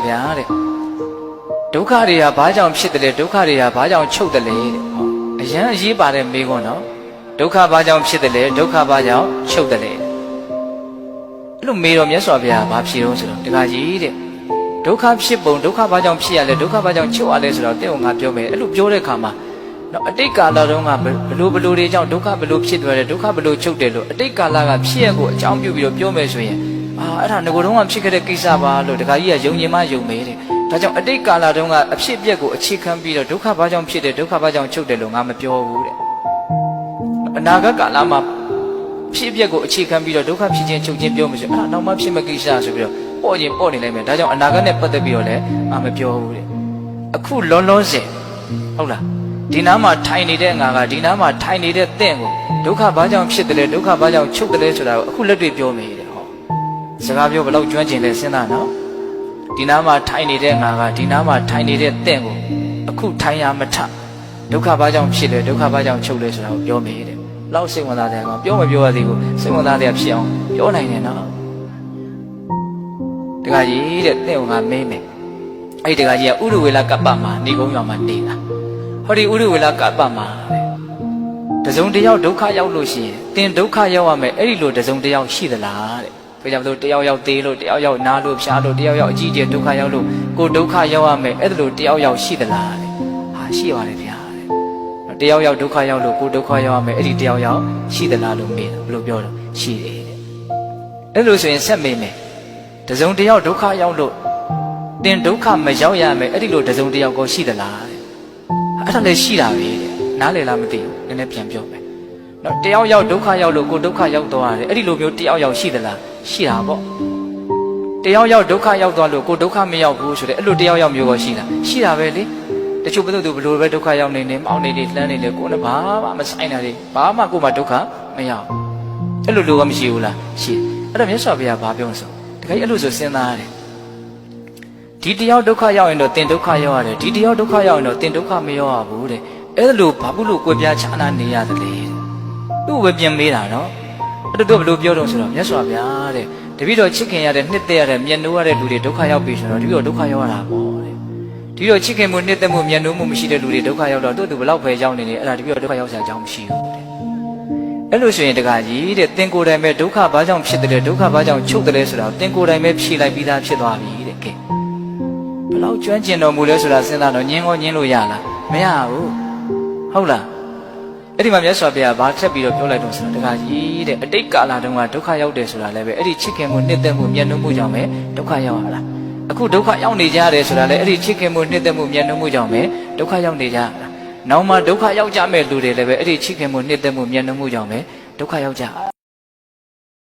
ဗျာတဲ့ဒုက္ခတွေကဘာကြောင့်ဖြစ်တယ်လဲဒုက္ခတွေကဘာကြောင့်ချုပ်တယ်လဲအရန်အရေးပါတဲ့မေးခွန်းနော်ဒုက္ခဘာကြောင့်ဖြစ်တယ်လဲဒုက္ခဘာကြောင့်ချုပ်တယ်လဲအဲ့လိုမေးတော့မြတ်စွာဘုရားဘာဖြေတော့ဆိုတော့တခါကြီးတဲ့ဒုက္ခဖြစ်ပုံဒုက္ခဘာကြောင့်ဖြစ်ရလဲဒုက္ခဘာကြောင့်ချုပ်ရလဲဆိုတော့တဲ့ငါပြောမယ်အဲ့လိုပြောတဲ့အခါမှာနော်အတိတ်ကာလတုန်းကဘလို့တွေကြောင့်ဒုက္ခဘလို့ဖြစ်သွားတယ်ဒုက္ခဘလို့ချုပ်တယ်လို့အတိတ်ကာလကဖြစ်ရကိုအကြောင်းပြုပြီးတော့ပြောမယ်ဆိုရင်အဲ့ဒါငကိုယ်တုန်းကဖြစ်ခဲ့တဲ့ကိစ္စပါလို့တခါကြီးကယုံကြည်မှယုံမေးတယ်ဒါကြောင့်အတိတ်ကာလတုန်းကအဖြစ်အပျက်ကိုအခြေခံပြီးတော့ဒုက္ခဘာကြောင့်ဖြစ်တယ်ဒုက္ခဘာကြောင့်ချုပ်တယ်လို့ငါမပြောဘူးတဲ့အနာဂတ်ကာလမှာဖြစ်အပျက်ကိုအခြေခံပြီးတော့ဒုက္ခဖြစ်ခြင်းချုပ်ခြင်းပြောမှဆိုအဲ့ဒါနောက်မှဖြစ်မဲ့ကိစ္စဆိုပြီးတော့ပေါ့ရင်ပေါ့နေလိုက်မယ်ဒါကြောင့်အနာဂတ်နဲ့ပတ်သက်ပြီးတော့လည်းငါမပြောဘူးတဲ့အခုလောလောဆယ်ဟုတ်လားဒီနားမှာထိုင်နေတဲ့ငါကဒီနားမှာထိုင်နေတဲ့တင့်ကိုဒုက္ခဘာကြောင့်ဖြစ်တယ်လဲဒုက္ခဘာကြောင့်ချုပ်တယ်လဲဆိုတာကိုအခုလက်တွေ့ပြောမိတယ်ဟောစကားပြောဘယ်လောက်ကျွမ်းကျင်လဲစဉ်းစားနော်ဒီနားမှာထိုင်နေတဲ့ငါကဒီနားမှာထိုင်နေတဲ့တင့်ကိုအခုထိုင်ရမထဒုက္ခဘာကြောင့်ဖြစ်လဲဒုက္ခဘာကြောင့်ချုပ်လဲဆိုတာကိုပြောမိတယ်လောက်စိတ်ဝင်စားတယ်ကောင်ပြောမပြောရသေးဘူးစိတ်ဝင်စားတယ်ဖြစ်အောင်ပြောနိုင်တယ်နော်တခါကြီးတဲ့တင့်ကိုငါမင်းမယ်အဲ့ဒီတခါကြီးကဥရဝေလကပ္ပမှာနေကုန်းရွာမှာနေတာဟောဒီဥရဝေလကပ္ပမှာတစုံတယောက်ဒုက္ခရောက်လို့ရှိရင်သင်ဒုက္ခရောက်ရမယ်အဲ့ဒီလိုတစုံတယောက်ရှိသလားတဲ့ဒါကြောင့်တယောက်ယောက်သေးလို့တယောက်ယောက်နားလို့ဖျားလို့တယောက်ယောက်အကြီးအကျယ်ဒုက္ခရောက်လို့ကိုဒုက္ခရောက်ရမယ်အဲ့ဒါလိုတယောက်ယောက်ရှိသလားတဲ့ဟာရှိပါတယ်ဗျာတဲ့တယောက်ယောက်ဒုက္ခရောက်လို့ကိုဒုက္ခရောက်ရမယ်အဲ့ဒီတယောက်ယောက်ရှိသလားလို့မေးတယ်ဘယ်လိုပြောတော့ရှိတယ်တဲ့အဲ့လိုဆိုရင်ဆက်မေးမယ်တစုံတယောက်ဒုက္ခရောက်လို့သင်ဒုက္ခမရောက်ရမယ်အဲ့ဒီလိုတစုံတယောက်ကိုရှိသလားတဲ့အဲ့ဒါလည်းရှိတာပဲတဲ့နားလည်လားမသိဘူးနည်းနည်းပြန်ပြောမယ်နော်တယောက်ယောက်ဒုက္ခရောက်လို့ကိုဒုက္ခရောက်သွားတယ်အဲ့ဒီလိုမျိုးတယောက်ယောက်ရှိသလားရှိတာပေါ့တယောက်ယောက်ဒုက္ခရောက်သွားလို့ကိုဒုက္ခမရောက်ဘူးဆိုတဲ့အဲ့လိုတယောက်ယောက်မျိုးကိုရှိတာပဲလေတချို့ဘယ်သူဘလို့ပဲဒုက္ခရောက်နေမောင်းနေလေလှမ်းနေလေကိုယ်နဲ့ဘာမှမဆိုင်တာလေဘာမှကိုယ်မှဒုက္ခမရောက်အဲ့လိုလူကမရှိဘူးလားရှိအဲ့တော့မြတ်စွာဘုရားဘာပြောလဲဆိုတခါကြီးအဲ့လိုဆိုစဉ်းစားရတယ်ဒီတယောက်ဒုက္ခရောက်ရင်တော့သင်ဒုက္ခရောက်ရတယ်ဒီတယောက်ဒုက္ခရောက်ရင်တော့သင်ဒုက္ခမရောက်ရဘူးတဲ့အဲ့ဒါလို့ဘာလို့ကိုယ်ပြားချာနာနေရတယ်လေသူ့ပဲပြင်မေးတာနော်အဲ့တော့ဘယ်လိုပြောတော့ဆိုတော့မြတ်စွာဘုရားတဲ့တပည့်တော်ချစ်ခင်ရတဲ့နှစ်သက်ရတဲ့မျက်နှိုးရတဲ့လူတွေဒုက္ခရောက်ပြီဆိုတော့တပည့်တော်ဒုက္ခရောက်ရတာပေါ့တဲ့တပည့်တော်ချစ်ခင်မှုနှစ်သက်မှုမျက်နှိုးမှုမရှိတဲ့လူတွေဒုက္ခရောက်တော့သူ့ဘယ်လောက်ပဲရောက်နေနေအဲ့ဒါတပည့်တော်ဒုက္ခရောက်စရာအကြောင်းမရှိဘူးတဲ့အဲ့လိုဆိုရင်တခါကြီးတဲ့သင်ကိုယ်တိုင်ပဲဒုက္ခဘာကြောင့်ဖြစ်တယ်လဲဒုက္ခဘာကြောင့်ချုပ်တယ်လဲဆိုတာသင်ကိုယ်တိုင်ပဲဖြေလိုက်ပြီးသားဖြစ်သွားပြီတဲ့ကဲဘယ်လောက်ကျွမ်းကျင်တော်မူလဲဆိုတာစဉ်းစားတော့ညင်းလို့ရလားမရဘူးဟုတ်လားအဲ့ဒီမှာမြတ်စွာဘုရားဘာထက်ပြီးတော့ပြောလိုက်တော့ဆိုတော့တခါကြီးတဲ့အတိတ်ကာလတုန်းကဒုက္ခရောက်တယ်ဆိုတာလည်းပဲအဲ့ဒီချစ်ခင်မှုနှစ်သက်မှုမျက်နှာမှုကြောင့်ပဲဒုက္ခရောက်ရတာအခုဒုက္ခရောက်နေကြတယ်ဆိုတာလည်းအဲ့ဒီချစ်ခင်မှုနှစ်သက်မှုမျက်နှာမှုကြောင့်ပဲဒုက္ခရောက်နေကြတာနောက်မှဒုက္ခရောက်ကြမဲ့လူတွေလည်းပဲအဲ့ဒီချစ်ခင်မှုနှစ်သက်မှုမျက်နှာမှုကြောင့်ပဲဒုက္ခရောက်ကြ